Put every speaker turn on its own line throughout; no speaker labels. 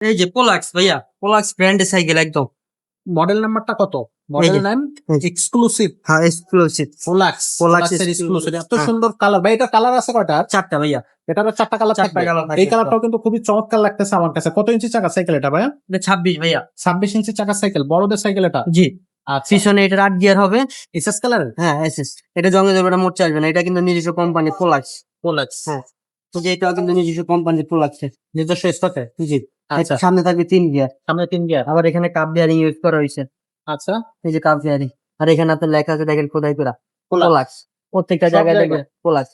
এই যে পোলাক্স ভাইয়া, পোলাক্স ব্র্যান্ডের সাইকেল একদম।
মডেল নাম্বারটা কত?
এই
মডেল
যে,
নেম
এই যে।
এক্সক্লুসিভ
হ্যাঁ, এক্সক্লুসিভ।
পোলাক্স
পোলাক্স
এর এক্সক্লুসিভ, এত
হ্যাঁ।
সুন্দর কালার ভাই। এটা কালার আছে কয়টা?
4টা ভাইয়া,
এটারও 4টা কালার
4টা
থাকবে।
কালার থাকে।
এই কালারটাও কিন্তু খুবই চমৎকার লাগতেছে আমার কাছে। কত ইঞ্চি চাকা সাইকেল এটা ভাইয়া?
এটা 26 ভাইয়া।
26 ইঞ্চি চাকা সাইকেল, বড়দের সাইকেল এটা।
জি,
আচ্ছা,
পিছনে এটার 8 গিয়ার হবে।
SS colour.
হ্যাঁ, এসএস। এটা জঙ্গে ধরবে না, মোর্চা আসবে না। এটা কিন্তু নিজস্ব কোম্পানি পোলাক্স।
পোলাক্স
হ্যাঁ, তো যে এটাও কিন্তু নিজস্ব কোম্পানি পোলাক্স।
নিজস্ব স্টকে।
জি।
আচ্ছা,
সামনে থাকবে 3 গিয়ার,
সামনে 3 গিয়ার।
আবার এখানে কাপ বিয়ারিং ইউজ করা হয়েছে।
আচ্ছা,
এই যে কাপ বিয়ারিং, আর এখানে আপনার লেখা আছে দেখেন খোদাই করা
পোলাক্স।
পোলাক্স। প্রত্যেকটা
সব
জায়গায়
জায়গায়?
দেখবেন পোলাক্স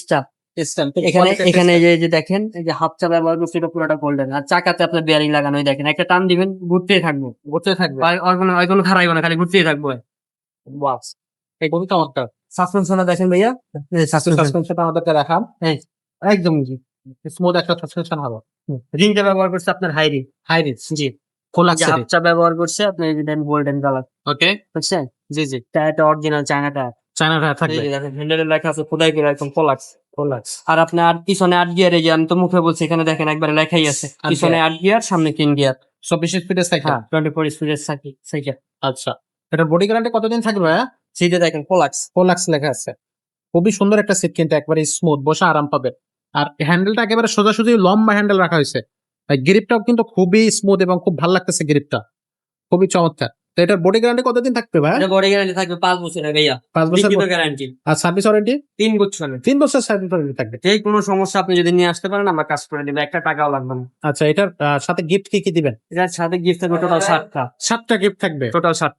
স্টাফ।
স্ট্যাম্প
এখানে এখানে যে দেখেন, এই যে হাফ চা ব্যবহার করছে, এটা পুরোটা গোল্ডেন। আর চাকাতে আপনার বিয়ারিং লাগানো, এই দেখেন একটা টান দিবেন ঘুরতেই থাকবো,
ঘুরতে থাকবে।
আর কোনো খারাইবো না, খালি ঘুরতেই থাকবো।
ওয়াও, এই খুবই চমৎকার।
সাসপেনশনটা দেখেন ভাইয়া, সাসপেনশন
সাসপেনশনটা আমাদেরকে রাখান।
একদম জি।
স্মুথ একটা সাসপেনশন হবে।
রিংটা ব্যবহার করছে আপনার হাইরি।
High reach.
জি।
পোলাক্স
যে
এর।
হাফ চা ব্যবহার করছে আপনার, এই যে দেন গোল্ডেন কালার,
ওকে,
বুঝছেন?
জি জি।
এটা অরিজিনাল চায়নাটা।
চায়না থাকবে।
এই যে দেখেন হ্যান্ডেলে লেখা আছে খোদাই করে একদম পোলাক্স।
পোলাক্স।
আর আপনার আর পিছনে 8 গিয়ার, এই যে আমি তো মুখে বলছি, এখানে দেখেন একবারে লেখাই আছে, পিছনে 8 গিয়ার, সামনে 3 গিয়ার।
24 স্পিডের সাইকেল।
হ্যাঁ, 24 স্পিডের সাইকেল।
আচ্ছা, এটার বডি গ্যারান্টি কতদিন থাকবে ভাইয়া?
সিটে দেখেন পোলাক্স।
পোলাক্স লেখা আছে। খুবই সুন্দর একটা সিট, কিন্তু একবারে স্মুথ, বসে আরাম পাবে। আর হ্যান্ডেলটা একেবারে সোজাসুজি লম্বা হ্যান্ডেল রাখা হয়েছে। গ্রিপটাও কিন্তু খুবই স্মুথ এবং খুব ভালো লাগতেছে গ্রিপটা, খুবই চমৎকার। তো এটার বডি গ্যারান্টি কতদিন থাকবে ভাইয়া?
এটা বডি গ্যারান্টি থাকবে 5 বছরের ভাইয়া।
5 বছর।
লিখিত গ্যারান্টি।
আর সার্ভিস ওয়ারেন্টি
3 বছরের।
3 বছর সার্ভিস ওয়ারেন্টি থাকবে।
যে কোনো সমস্যা আপনি যদি নিয়ে আসতে পারেন, আমরা কাজ করে দিব, একটা টাকাও লাগবে না।
আচ্ছা, এটার সাথে গিফট কি কি দিবেন?
এটার সাথে গিফট থাকবে টোটাল 7টা।
7টা গিফট থাকবে।
টোটাল 7।